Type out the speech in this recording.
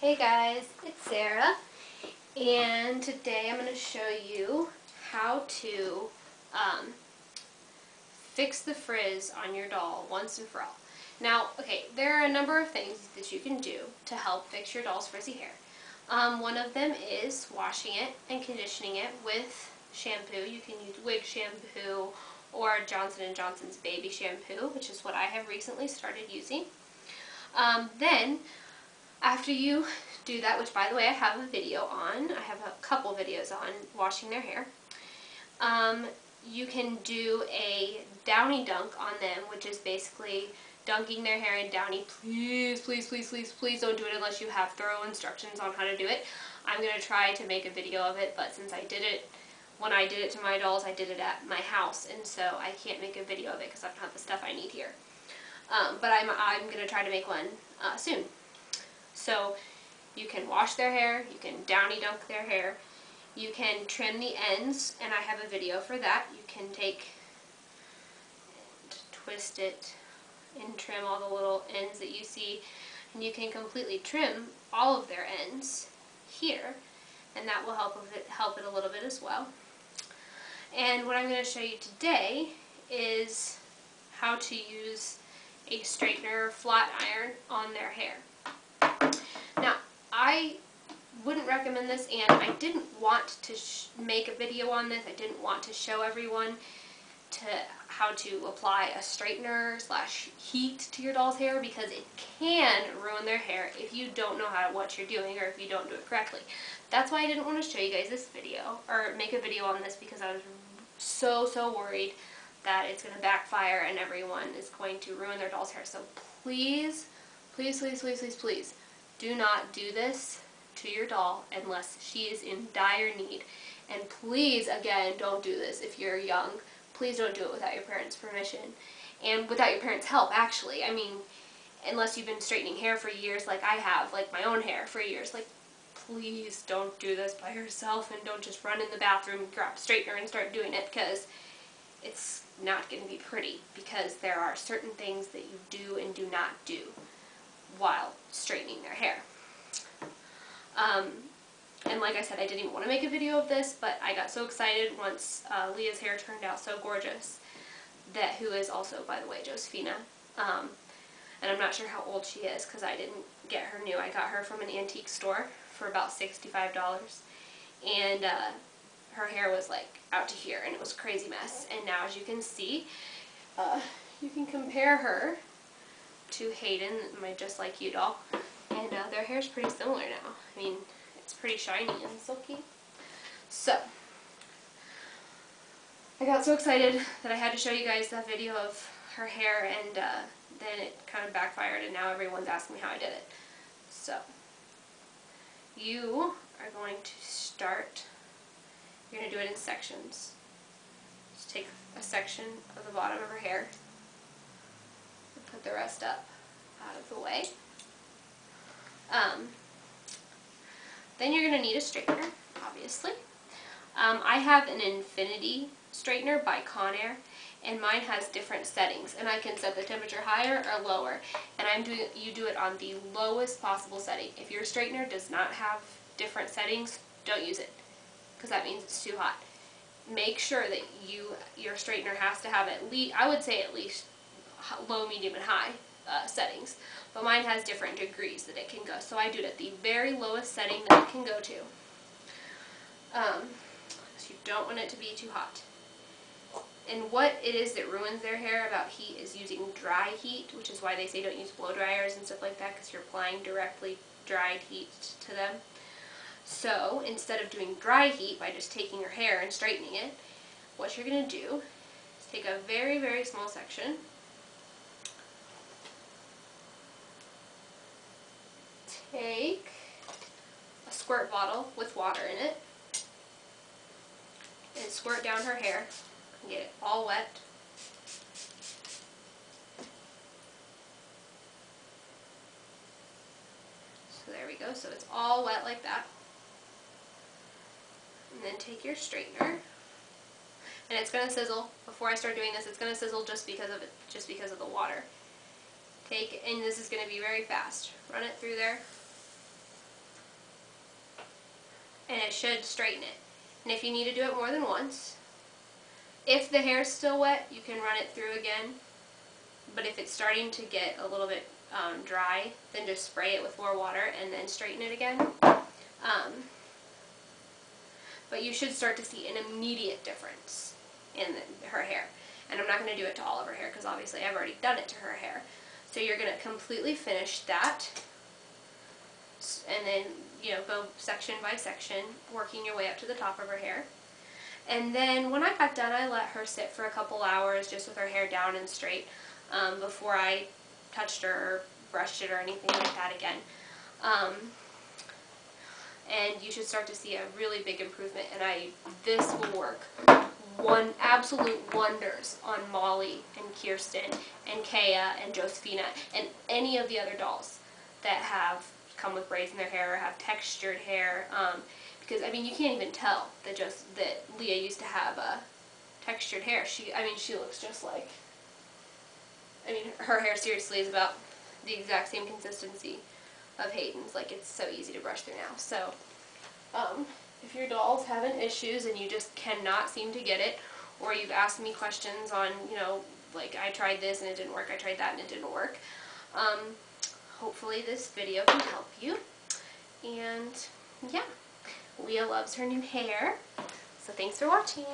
Hey guys, it's Sarah, and today I'm going to show you how to fix the frizz on your doll once and for all. Now, okay, there are a number of things that you can do to help fix your doll's frizzy hair. One of them is washing it and conditioning it with shampoo. You can use wig shampoo or Johnson & Johnson's baby shampoo, which is what I have recently started using. Then, after you do that, which by the way I have a video on, I have a couple videos on washing their hair, you can do a downy dunk on them, which is basically dunking their hair in downy. Please, please, please, please, please don't do it unless you have thorough instructions on how to do it. I'm going to try to make a video of it, but since I did it, when I did it to my dolls, I did it at my house, and so I can't make a video of it because I don't have the stuff I need here. But I'm going to try to make one soon. So you can wash their hair, you can downy dunk their hair, you can trim the ends, and I have a video for that. You can take and twist it and trim all the little ends that you see, and you can completely trim all of their ends here, and that will help it a little bit as well. And what I'm going to show you today is how to use a straightener or flat iron on their hair. Now, I wouldn't recommend this, and I didn't want to make a video on this. I didn't want to show everyone how to apply a straightener / heat to your doll's hair, because it can ruin their hair if you don't know what you're doing, or if you don't do it correctly. That's why I didn't want to show you guys this video or make a video on this, because I was so worried that it's going to backfire and everyone is going to ruin their doll's hair. So please, please, please, please, please, please do not do this to your doll unless she is in dire need. And please, again, don't do this if you're young. Please don't do it without your parents' permission, and without your parents' help, actually. I mean, unless you've been straightening hair for years like I have, like my own hair for years. Like, please don't do this by yourself, and don't just run in the bathroom, grab a straightener, and start doing it, because it's not going to be pretty, because there are certain things that you do and do not do while straightening their hair. And like I said, I didn't even want to make a video of this, but I got so excited once Leah's hair turned out so gorgeous, who is also, by the way, Josephina. And I'm not sure how old she is, because I didn't get her new. I got her from an antique store for about $65, and her hair was like out to here, and it was a crazy mess. And now, as you can see, you can compare her to Hayden, my Just Like You doll, and their hair's pretty similar now. I mean, it's pretty shiny and silky. So, I got so excited that I had to show you guys that video of her hair, and then it kind of backfired, and now everyone's asking me how I did it. So, you are going to start, you're going to do it in sections. Just take a section of the bottom of her hair and put the rest up out of the way. Then you're going to need a straightener, obviously. I have an infinity straightener by Conair, and mine has different settings, and I can set the temperature higher or lower, and you do it on the lowest possible setting. If your straightener does not have different settings, don't use it, because that means it's too hot. Make sure that your straightener has to have at least, I would say at least low, medium, and high settings, but mine has different degrees that it can go, so I do it at the very lowest setting that it can go to. So you don't want it to be too hot. And what it is that ruins their hair about heat is using dry heat, which is why they say don't use blow dryers and stuff like that, because you're applying directly dried heat to them. So instead of doing dry heat by just taking your hair and straightening it, what you're going to do is take a very, very small section, take a squirt bottle with water in it, and squirt down her hair and get it all wet. So there we go, so it's all wet like that. And then take your straightener, and it's going to sizzle. Before I start doing this, it's going to sizzle just because of the water. And this is going to be very fast. Run it through there. and it should straighten it. And if you need to do it more than once, if the hair is still wet, you can run it through again. But if it's starting to get a little bit dry, then just spray it with more water and then straighten it again. But you should start to see an immediate difference in her hair. And I'm not going to do it to all of her hair because obviously I've already done it to her hair. So you're going to completely finish that and then, you know, go section by section, working your way up to the top of her hair. And then when I got done, I let her sit for a couple hours just with her hair down and straight before I touched her or brushed it or anything like that again. And you should start to see a really big improvement, and this will work absolute wonders on Molly and Kirsten and Kaya and Josephina and any of the other dolls that have come with braids in their hair or have textured hair, because I mean you can't even tell that Leah used to have textured hair. She looks just like, her hair seriously is about the exact same consistency of Hayden's. Like, it's so easy to brush through now. So if your doll's having issues and you just cannot seem to get it, or you've asked me questions on, you know, like I tried this and it didn't work, I tried that and it didn't work, hopefully this video can help you. And yeah, Leah loves her new hair. So thanks for watching.